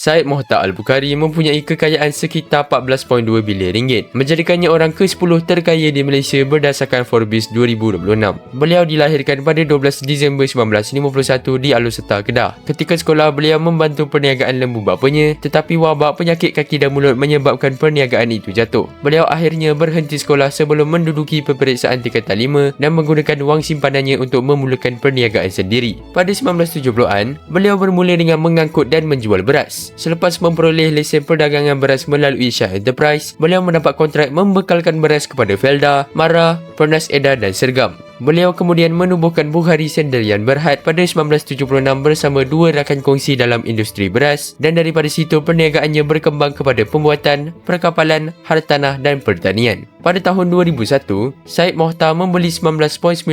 Syed Mohtar Al-Bukhari mempunyai kekayaan sekitar 14.2 bilion ringgit, menjadikannya orang ke-10 terkaya di Malaysia berdasarkan Forbes 2026. Beliau dilahirkan pada 12 Disember 1951 di Alor Setar, Kedah. Ketika sekolah, beliau membantu perniagaan lembu bapanya, tetapi wabak penyakit kaki dan mulut menyebabkan perniagaan itu jatuh. Beliau akhirnya berhenti sekolah sebelum menduduki peperiksaan tingkatan 5 dan menggunakan wang simpanannya untuk memulakan perniagaan sendiri. Pada 1970-an, beliau bermula dengan mengangkut dan menjual beras. Selepas memperoleh lesen perdagangan beras melalui Shah Enterprise, beliau mendapat kontrak membekalkan beras kepada Felda, Mara, Pernas Edar dan Sergam. Beliau kemudian menubuhkan Bukhari Sendirian Berhad pada 1976 bersama dua rakan kongsi dalam industri beras, dan daripada situ perniagaannya berkembang kepada pembuatan, perkapalan, hartanah dan pertanian. Pada tahun 2001, Syed Mohtar membeli 19.9%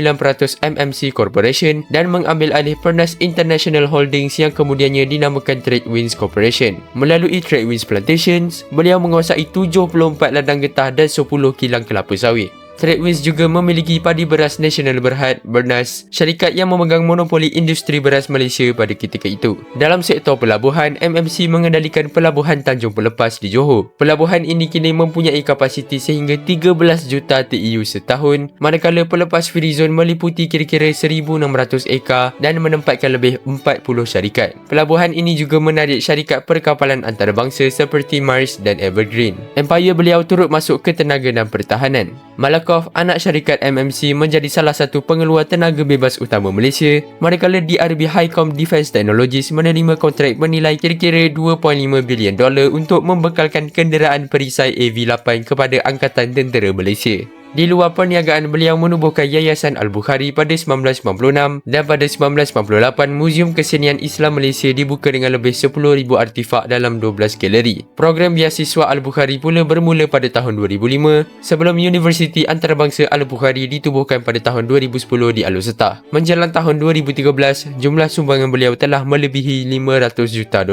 MMC Corporation dan mengambil alih Pernas International Holdings yang kemudiannya dinamakan Tradewinds Corporation. Melalui Tradewinds Plantations, beliau menguasai 74 ladang getah dan 10 kilang kelapa sawit. Tradewinds juga memiliki Padi Beras Nasional Berhad, Bernas, syarikat yang memegang monopoli industri beras Malaysia pada ketika itu. Dalam sektor pelabuhan, MMC mengendalikan Pelabuhan Tanjung Pelepas di Johor. Pelabuhan ini kini mempunyai kapasiti sehingga 13 juta TEU setahun, manakala Pelepas Free Zone meliputi kira-kira 1,600 ekar dan menempatkan lebih 40 syarikat. Pelabuhan ini juga menarik syarikat perkapalan antarabangsa seperti Mars dan Evergreen. Empayar beliau turut masuk ke tenaga dan pertahanan. Malakoff, anak syarikat MMC, menjadi salah satu pengeluar tenaga bebas utama Malaysia, manakala DRB Highcom Defence Technologies menerima kontrak bernilai kira-kira $2.5 bilion untuk membekalkan kenderaan perisai AV-8 kepada Angkatan Tentera Malaysia. Di luar perniagaan, beliau menubuhkan Yayasan Al-Bukhari pada 1996 dan pada 1998 Muzium Kesenian Islam Malaysia dibuka dengan lebih 10,000 artifak dalam 12 galeri. Program beasiswa Al-Bukhari pula bermula pada tahun 2005 sebelum Universiti Antarabangsa Al-Bukhari ditubuhkan pada tahun 2010 di Alor Setar. Menjelang tahun 2013, jumlah sumbangan beliau telah melebihi $500 juta.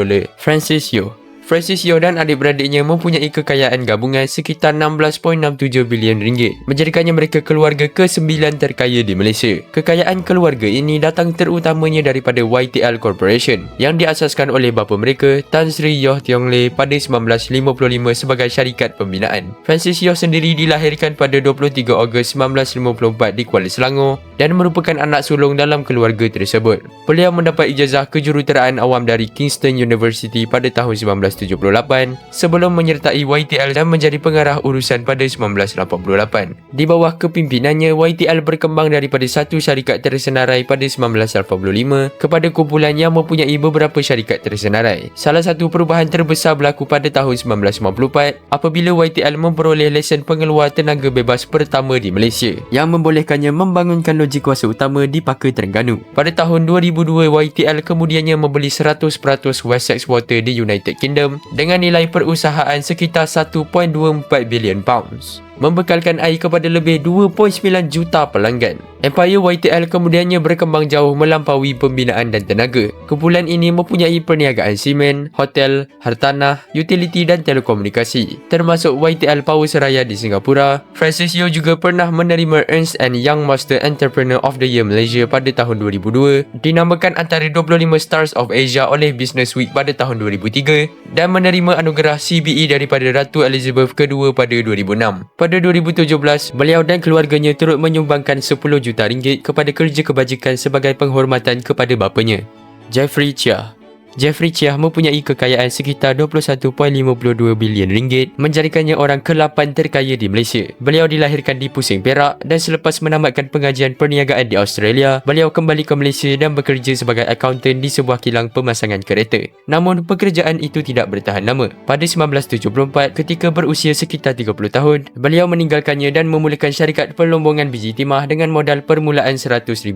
Francis Yeo dan adik-beradiknya mempunyai kekayaan gabungan sekitar 16.67 bilion ringgit, menjadikannya mereka keluarga ke-9 terkaya di Malaysia. Kekayaan keluarga ini datang terutamanya daripada YTL Corporation yang diasaskan oleh bapa mereka, Tan Sri Yoh Tiong Leh, pada 1955 sebagai syarikat pembinaan. Francis Yeo sendiri dilahirkan pada 23 Ogos 1954 di Kuala Selangor dan merupakan anak sulung dalam keluarga tersebut. Beliau mendapat ijazah kejuruteraan awam dari Kingston University pada tahun 1978 sebelum menyertai YTL dan menjadi pengarah urusan pada 1988. Di bawah kepimpinannya, YTL berkembang daripada satu syarikat tersenarai pada 1985 kepada kumpulan yang mempunyai beberapa syarikat tersenarai. Salah satu perubahan terbesar berlaku pada tahun 1994 apabila YTL memperoleh lesen pengeluar tenaga bebas pertama di Malaysia yang membolehkannya membangunkan loji kuasa utama di Paka Terengganu. Pada tahun 2002, YTL kemudiannya membeli 100% Wessex Water di United Kingdom dengan nilai perusahaan sekitar 1.24 bilion pounds, membekalkan air kepada lebih 2.9 juta pelanggan. Empayar YTL kemudiannya berkembang jauh melampaui pembinaan dan tenaga. Kumpulan ini mempunyai perniagaan simen, hotel, hartanah, utiliti dan telekomunikasi, termasuk YTL Power Seraya di Singapura. Francis Yeo juga pernah menerima Ernst & Young Master Entrepreneur of the Year Malaysia pada tahun 2002, dinamakan antara 25 Stars of Asia oleh Business Week pada tahun 2003 dan menerima anugerah CBE daripada Ratu Elizabeth II pada 2006. Pada 2017, beliau dan keluarganya turut menyumbangkan 10 juta ringgit kepada kerja kebajikan sebagai penghormatan kepada bapanya. Jeffrey Chia mempunyai kekayaan sekitar 21.52 bilion ringgit, menjadikannya orang ke-8 terkaya di Malaysia. Beliau dilahirkan di Pusing, Perak, dan selepas menamatkan pengajian perniagaan di Australia, beliau kembali ke Malaysia dan bekerja sebagai akaunten di sebuah kilang pemasangan kereta. Namun, pekerjaan itu tidak bertahan lama. Pada 1974, ketika berusia sekitar 30 tahun, beliau meninggalkannya dan memulakan syarikat perlombongan biji timah dengan modal permulaan RM100,000.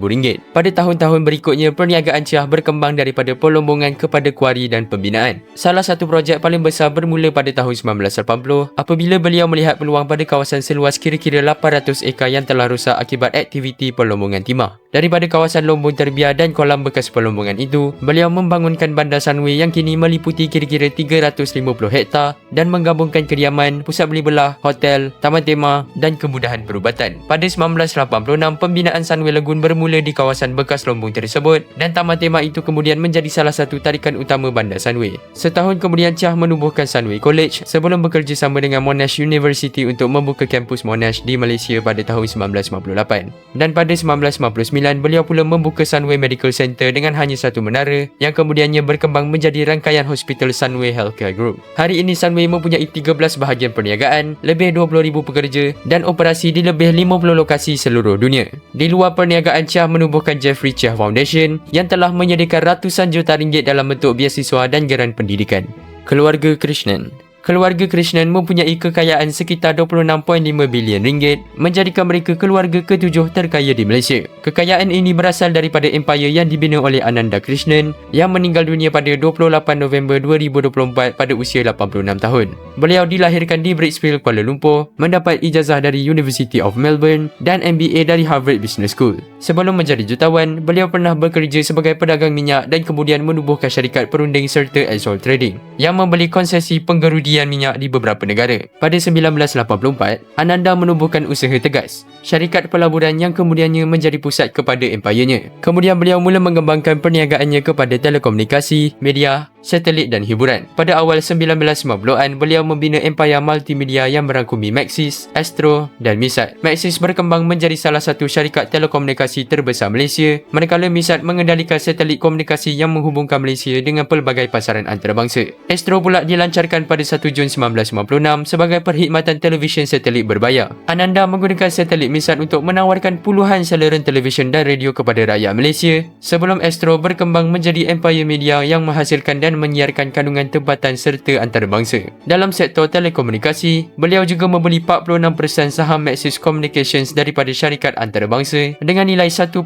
Pada tahun-tahun berikutnya, perniagaan Chia berkembang daripada perlombongan kepada kuari dan pembinaan. Salah satu projek paling besar bermula pada tahun 1980 apabila beliau melihat peluang pada kawasan seluas kira-kira 800 ekar yang telah rosak akibat aktiviti perlombongan timah. Daripada kawasan Lombong terbiar dan kolam bekas pelombongan itu, beliau membangunkan bandar Sunway yang kini meliputi kira-kira 350 hektar dan menggabungkan kediaman, pusat beli belah, hotel, taman tema dan kemudahan perubatan. Pada 1986, pembinaan Sunway Lagoon bermula di kawasan bekas Lombong tersebut dan taman tema itu kemudian menjadi salah satu tarikan utama bandar Sunway. Setahun kemudian Chia menubuhkan Sunway College sebelum bekerjasama dengan Monash University untuk membuka kampus Monash di Malaysia pada tahun 1958. Dan pada 1959, beliau pula membuka Sunway Medical Center dengan hanya satu menara yang kemudiannya berkembang menjadi rangkaian hospital Sunway Healthcare Group. Hari ini Sunway mempunyai 13 bahagian perniagaan, lebih 20,000 pekerja dan operasi di lebih 50 lokasi seluruh dunia. Di luar perniagaan, Chia menubuhkan Jeffrey Chia Foundation yang telah menyediakan ratusan juta ringgit dalam bentuk beasiswa dan geran pendidikan. Keluarga Krishnan. Keluarga Krishnan mempunyai kekayaan sekitar 26.5 bilion ringgit, menjadikan mereka keluarga ketujuh terkaya di Malaysia. Kekayaan ini berasal daripada empayar yang dibina oleh Ananda Krishnan yang meninggal dunia pada 28 November 2024 pada usia 86 tahun. Beliau dilahirkan di Bridgefield, Kuala Lumpur, mendapat ijazah dari University of Melbourne dan MBA dari Harvard Business School. Sebelum menjadi jutawan, beliau pernah bekerja sebagai pedagang minyak dan kemudian menubuhkan syarikat perunding serta Exxon Trading yang membeli konsesi penggerudian minyak di beberapa negara. Pada 1984, Ananda menubuhkan usaha Tegas, syarikat pelaburan yang kemudiannya menjadi pusat kepada empayarnya. Kemudian beliau mula mengembangkan perniagaannya kepada telekomunikasi, media, satelit dan hiburan. Pada awal 1990-an, beliau membina empayar multimedia yang merangkumi Maxis, Astro dan Misat. Maxis berkembang menjadi salah satu syarikat telekomunikasi terbesar Malaysia, manakala Misat mengendalikan satelit komunikasi yang menghubungkan Malaysia dengan pelbagai pasaran antarabangsa. Astro pula dilancarkan pada 1 Jun 1996 sebagai perkhidmatan televisyen satelit berbayar. Ananda menggunakan satelit Misat untuk menawarkan puluhan saluran televisyen dan radio kepada rakyat Malaysia sebelum Astro berkembang menjadi empayar media yang menghasilkan dan menyiarkan kandungan tempatan serta antarabangsa. Dalam sektor telekomunikasi, beliau juga membeli 46% saham Maxis Communications daripada syarikat antarabangsa dengan nilai 1.18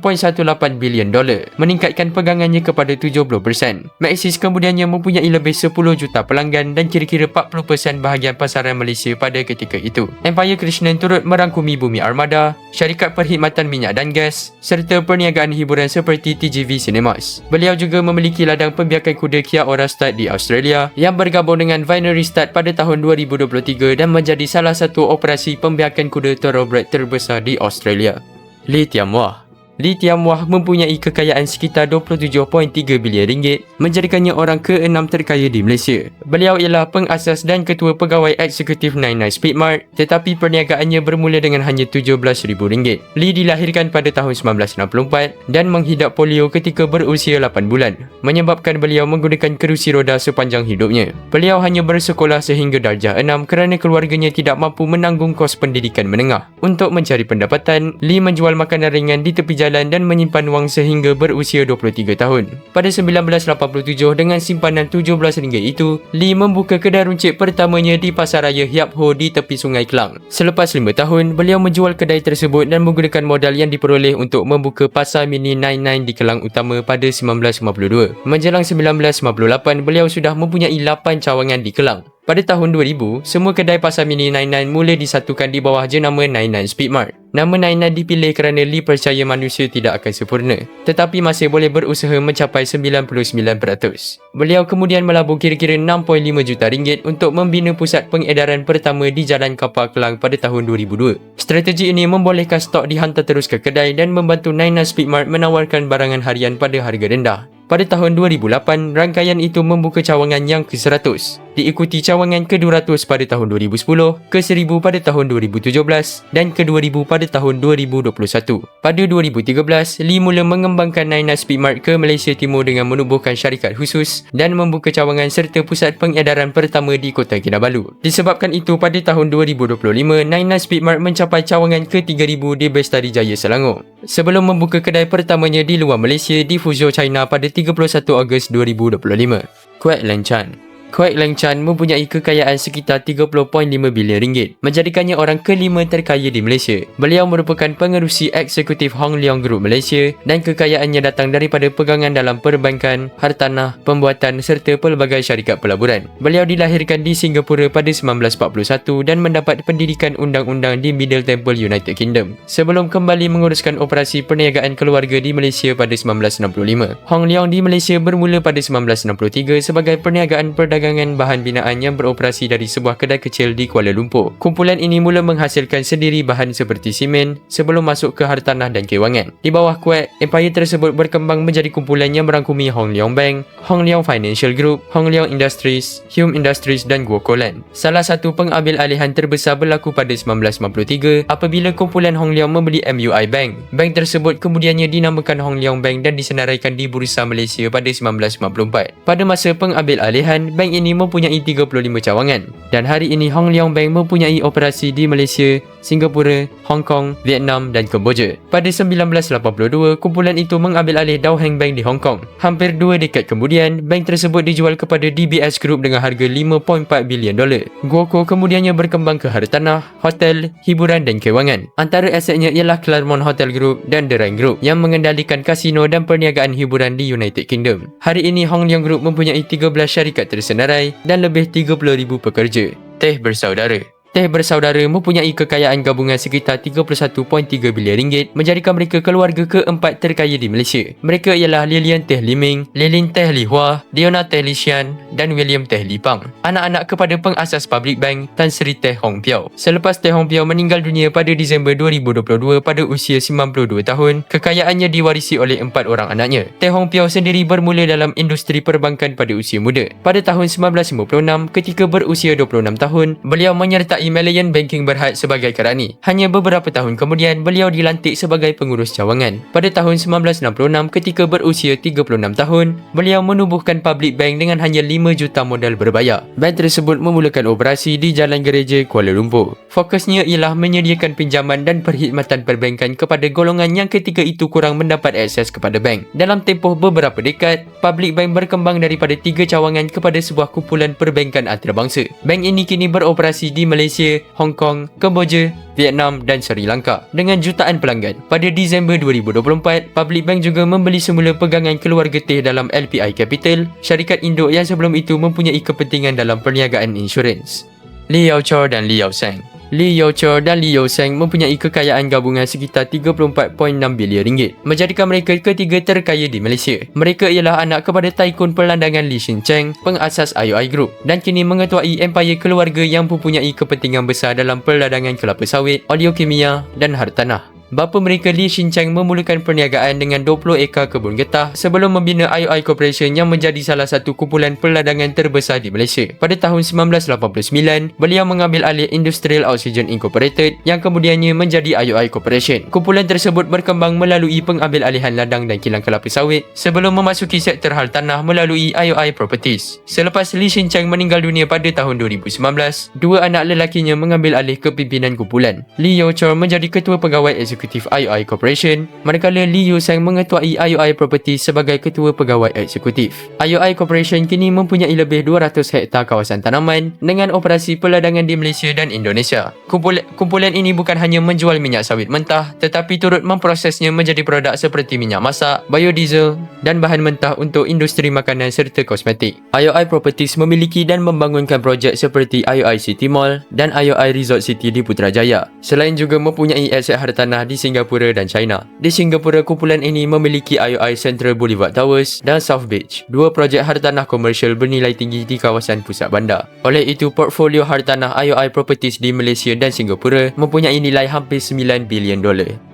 bilion dolar, meningkatkan pegangannya kepada 70%. Maxis kemudiannya mempunyai lebih 10 juta pelanggan dan kira-kira 40% bahagian pasaran Malaysia pada ketika itu. Empayar Krishnan turut merangkumi Bumi Armada, syarikat perkhidmatan minyak dan gas, serta perniagaan hiburan seperti TGV Cinemas. Beliau juga memiliki ladang pembiakan kuda Kia Ora Stud di Australia yang bergabung dengan Vinery Stud pada tahun 2023 dan menjadi salah satu operasi pembiakan kuda thoroughbred terbesar di Australia. Lee Tiam Wah. Lee Tiam Wah mempunyai kekayaan sekitar 27.3 bilion ringgit, menjadikannya orang ke-6 terkaya di Malaysia. Beliau ialah pengasas dan ketua pegawai eksekutif 99 Speedmart, tetapi perniagaannya bermula dengan hanya RM17,000. Lee dilahirkan pada tahun 1964 dan menghidap polio ketika berusia 8 bulan, menyebabkan beliau menggunakan kerusi roda sepanjang hidupnya. Beliau hanya bersekolah sehingga darjah 6 kerana keluarganya tidak mampu menanggung kos pendidikan menengah. Untuk mencari pendapatan, Lee menjual makanan ringan di tepi jalan dan menyimpan wang sehingga berusia 23 tahun. Pada 1987, dengan simpanan RM17 itu, Lee membuka kedai runcit pertamanya di Pasar Raya Hiap Ho di tepi Sungai Kelang. Selepas 5 tahun, beliau menjual kedai tersebut dan menggunakan modal yang diperoleh untuk membuka Pasar Mini 99 di Kelang Utama pada 1952. Menjelang 1958, beliau sudah mempunyai 8 cawangan di Kelang. Pada tahun 2000, semua kedai Pasar Mini 99 mula disatukan di bawah jenama 99 Speedmart. Nama 99 dipilih kerana Lee percaya manusia tidak akan sempurna, tetapi masih boleh berusaha mencapai 99%. Beliau kemudian melabur kira-kira 6.5 juta ringgit untuk membina pusat pengedaran pertama di Jalan Kapal Kelang pada tahun 2002. Strategi ini membolehkan stok dihantar terus ke kedai dan membantu 99 Speedmart menawarkan barangan harian pada harga rendah. Pada tahun 2008, rangkaian itu membuka cawangan yang ke-100, diikuti cawangan ke-200 pada tahun 2010, ke-1000 pada tahun 2017 dan ke-2000 pada tahun 2021. Pada 2013, Lee mula mengembangkan 99 Speedmart ke Malaysia Timur dengan menubuhkan syarikat khusus dan membuka cawangan serta pusat pengedaran pertama di Kota Kinabalu. Disebabkan itu, pada tahun 2025, 99 Speedmart mencapai cawangan ke-3000 di Bestari Jaya Selangor, sebelum membuka kedai pertamanya di luar Malaysia di Fuzhou, China pada 31 Ogos 2025. Kwek Lan Chan. Kwek Leng Chan mempunyai kekayaan sekitar 30.5 bilion ringgit, menjadikannya orang kelima terkaya di Malaysia. Beliau merupakan pengerusi eksekutif Hong Leong Group Malaysia dan kekayaannya datang daripada pegangan dalam perbankan, hartanah, pembuatan serta pelbagai syarikat pelaburan. Beliau dilahirkan di Singapura pada 1941 dan mendapat pendidikan undang-undang di Middle Temple, United Kingdom. Sebelum kembali menguruskan operasi perniagaan keluarga di Malaysia pada 1965. Hong Leong di Malaysia bermula pada 1963 sebagai perniagaan perdagangan bahan binaan yang beroperasi dari sebuah kedai kecil di Kuala Lumpur. Kumpulan ini mula menghasilkan sendiri bahan seperti simen sebelum masuk ke hartanah dan kewangan. Di bawah Kwek, empayar tersebut berkembang menjadi kumpulan yang merangkumi Hong Leong Bank, Hong Leong Financial Group, Hong Leong Industries, Hume Industries dan Guoco Land. Salah satu pengambil alihan terbesar berlaku pada 1993 apabila kumpulan Hong Leong membeli MUI Bank. Bank tersebut kemudiannya dinamakan Hong Leong Bank dan disenaraikan di Bursa Malaysia pada 1994. Pada masa pengambil alihan, bank ini mempunyai 35 cawangan dan hari ini Hong Leong Bank mempunyai operasi di Malaysia, Singapura, Hong Kong, Vietnam dan Kemboja. Pada 1982, kumpulan itu mengambil alih Dao Heng Bank di Hong Kong. Hampir 2 dekad kemudian, bank tersebut dijual kepada DBS Group dengan harga $5.4 bilion. Guoco kemudiannya berkembang ke hartanah, hotel, hiburan dan kewangan. Antara asetnya ialah Claremont Hotel Group dan The Rang Group yang mengendalikan kasino dan perniagaan hiburan di United Kingdom. Hari ini Hong Leong Group mempunyai 13 syarikat tersenarai dan lebih 30,000 pekerja. Teh bersaudara. Teh bersaudara mempunyai kekayaan gabungan sekitar 31.3 bilion ringgit, menjadikan mereka keluarga keempat terkaya di Malaysia. Mereka ialah Lilian Teh Liming, Lilin Teh Li Hua, Diona Teh Li Xian dan William Teh Li Pang. Anak-anak kepada pengasas Public Bank Tan Sri Teh Hong Piao. Selepas Teh Hong Piao meninggal dunia pada Disember 2022 pada usia 92 tahun, kekayaannya diwarisi oleh 4 orang anaknya. Teh Hong Piao sendiri bermula dalam industri perbankan pada usia muda. Pada tahun 1956, ketika berusia 26 tahun, beliau menyertai Malayan Banking Berhad sebagai kerani. Hanya beberapa tahun kemudian, beliau dilantik sebagai pengurus cawangan. Pada tahun 1966, ketika berusia 36 tahun, beliau menubuhkan Public Bank dengan hanya 5 juta modal berbayar. Bank tersebut memulakan operasi di Jalan Gereja, Kuala Lumpur. Fokusnya ialah menyediakan pinjaman dan perkhidmatan perbankan kepada golongan yang ketika itu kurang mendapat akses kepada bank. Dalam tempoh beberapa dekad, Public Bank berkembang daripada 3 cawangan kepada sebuah kumpulan perbankan antarabangsa. Bank ini kini beroperasi di Malaysia, Hong Kong, Kemboja, Vietnam dan Sri Lanka dengan jutaan pelanggan. Pada Disember 2024, Public Bank juga membeli semula pegangan keluarga Teh dalam LPI Capital, syarikat induk yang sebelum itu mempunyai kepentingan dalam perniagaan insurans. Lee Yao Chor dan Lee Yao Seng. Lee Yao Chor dan Lee Yao Seng mempunyai kekayaan gabungan sekitar 34.6 bilion ringgit, menjadikan mereka ketiga terkaya di Malaysia. Mereka ialah anak kepada Taikun Perlandangan Lee Shin Cheng, pengasas IOI Group dan kini mengetuai empayar keluarga yang mempunyai kepentingan besar dalam perladangan kelapa sawit, oleokimia dan hartanah. Bapa mereka Lee Shin Cheng memulakan perniagaan dengan 20 ekar kebun getah sebelum membina IOI Corporation yang menjadi salah satu kumpulan perladangan terbesar di Malaysia. Pada tahun 1989, beliau mengambil alih Industrial Oxygen Incorporated yang kemudiannya menjadi IOI Corporation. Kumpulan tersebut berkembang melalui pengambil alihan ladang dan kilang kelapa sawit sebelum memasuki sektor hartanah melalui IOI Properties. Selepas Lee Shin Cheng meninggal dunia pada tahun 2019, 2 anak lelakinya mengambil alih kepimpinan kumpulan. Lee Yao Chor menjadi ketua pegawai eksekutif IOI Corporation, manakala Lee Yu Seng mengetuai IOI Properties sebagai ketua pegawai eksekutif. IOI Corporation kini mempunyai lebih 200 hektar kawasan tanaman dengan operasi perladangan di Malaysia dan Indonesia. Kumpulan ini bukan hanya menjual minyak sawit mentah tetapi turut memprosesnya menjadi produk seperti minyak masak, biodiesel dan bahan mentah untuk industri makanan serta kosmetik. IOI Properties memiliki dan membangunkan projek seperti IOI City Mall dan IOI Resort City di Putrajaya. Selain juga mempunyai aset hartanah di Singapura dan China. Di Singapura, kumpulan ini memiliki IOI Central Boulevard Towers dan South Beach, 2 projek hartanah komersial bernilai tinggi di kawasan pusat bandar. Oleh itu, portfolio hartanah IOI Properties di Malaysia dan Singapura mempunyai nilai hampir $9 bilion.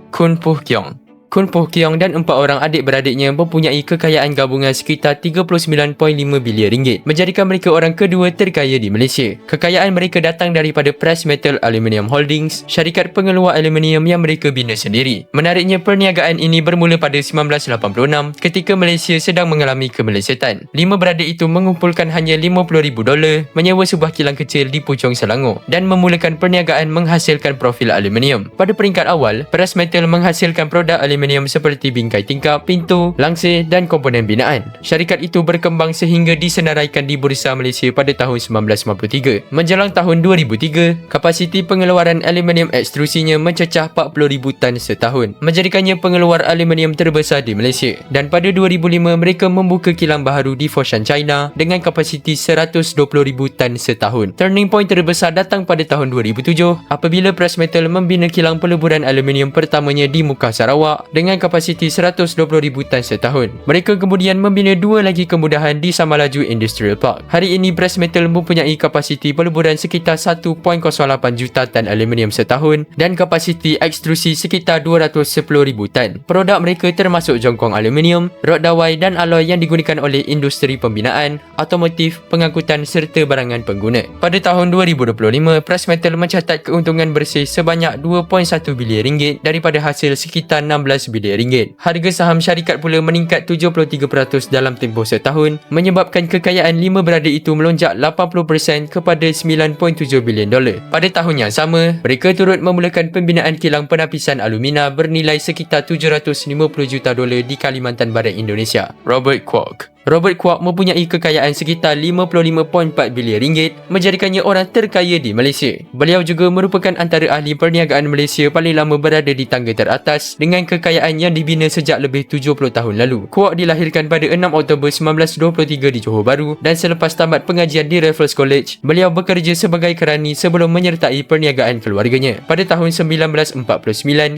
Kun Puh Kiong. Kun Puh Kiong dan 4 orang adik-beradiknya mempunyai kekayaan gabungan sekitar 39.5 bilion ringgit, menjadikan mereka orang kedua terkaya di Malaysia. Kekayaan mereka datang daripada Press Metal Aluminium Holdings, syarikat pengeluar aluminium yang mereka bina sendiri. Menariknya, perniagaan ini bermula pada 1986 ketika Malaysia sedang mengalami kemelesetan. 5 beradik itu mengumpulkan hanya $50,000 menyewa sebuah kilang kecil di Puchong, Selangor dan memulakan perniagaan menghasilkan profil aluminium. Pada peringkat awal, Press Metal menghasilkan produk aluminium aluminium seperti bingkai tingkap, pintu, langsir dan komponen binaan. Syarikat itu berkembang sehingga disenaraikan di Bursa Malaysia pada tahun 1953. Menjelang tahun 2003, kapasiti pengeluaran aluminium ekstrusinya mencecah 40,000 tan setahun, menjadikannya pengeluar aluminium terbesar di Malaysia. Dan pada 2005, mereka membuka kilang baharu di Foshan, China dengan kapasiti 120,000 tan setahun. Turning point terbesar datang pada tahun 2007 apabila Pressmetal membina kilang peleburan aluminium pertamanya di Mukah, Sarawak dengan kapasiti 120,000 tan setahun. Mereka kemudian membina dua lagi kemudahan di Samalaju Industrial Park. Hari ini Pressmetal mempunyai kapasiti peleburan sekitar 1.08 juta tan aluminium setahun dan kapasiti ekstrusi sekitar 210,000 tan. Produk mereka termasuk jongkong aluminium, rod dawai dan alloy yang digunakan oleh industri pembinaan, otomotif, pengangkutan serta barangan pengguna. Pada tahun 2025, Pressmetal mencatat keuntungan bersih sebanyak 2.1 bilion ringgit daripada hasil sekitar 16 bilion ringgit. Harga saham syarikat pula meningkat 73% dalam tempoh setahun, menyebabkan kekayaan lima beradik itu melonjak 80% kepada 9.7 bilion dolar. Pada tahun yang sama, mereka turut memulakan pembinaan kilang penapisan alumina bernilai sekitar 750 juta dolar di Kalimantan Barat, Indonesia. Robert Kwok mempunyai kekayaan sekitar 55.4 bilion ringgit, menjadikannya orang terkaya di Malaysia. Beliau juga merupakan antara ahli perniagaan Malaysia paling lama berada di tangga teratas dengan kekayaan yang dibina sejak lebih 70 tahun lalu. Kwok dilahirkan pada 6 Oktober 1923 di Johor Bahru dan selepas tamat pengajian di Raffles College, beliau bekerja sebagai kerani sebelum menyertai perniagaan keluarganya. Pada tahun 1949,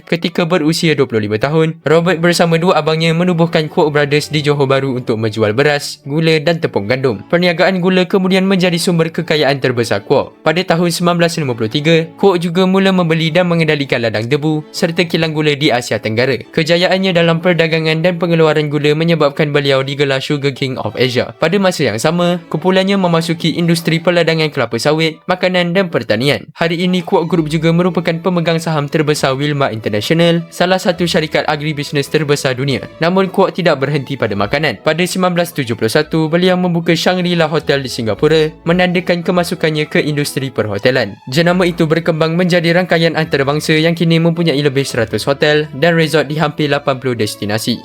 ketika berusia 25 tahun, Robert bersama dua abangnya menubuhkan Kwok Brothers di Johor Bahru untuk menjual beras, gula dan tepung gandum. Perniagaan gula kemudian menjadi sumber kekayaan terbesar Kwok. Pada tahun 1953, Kwok juga mula membeli dan mengendalikan ladang debu serta kilang gula di Asia Tenggara. Kejayaannya dalam perdagangan dan pengeluaran gula menyebabkan beliau digelar Sugar King of Asia. Pada masa yang sama, kumpulannya memasuki industri perladangan kelapa sawit, makanan dan pertanian. Hari ini Kwok Group juga merupakan pemegang saham terbesar Wilmar International, salah satu syarikat agribisnes terbesar dunia. Namun Kwok tidak berhenti pada makanan. Pada 1971, beliau membuka Shangri-La Hotel di Singapura, menandakan kemasukannya ke industri perhotelan. Jenama itu berkembang menjadi rangkaian antarabangsa yang kini mempunyai lebih 100 hotel dan resort di hampir 80 destinasi.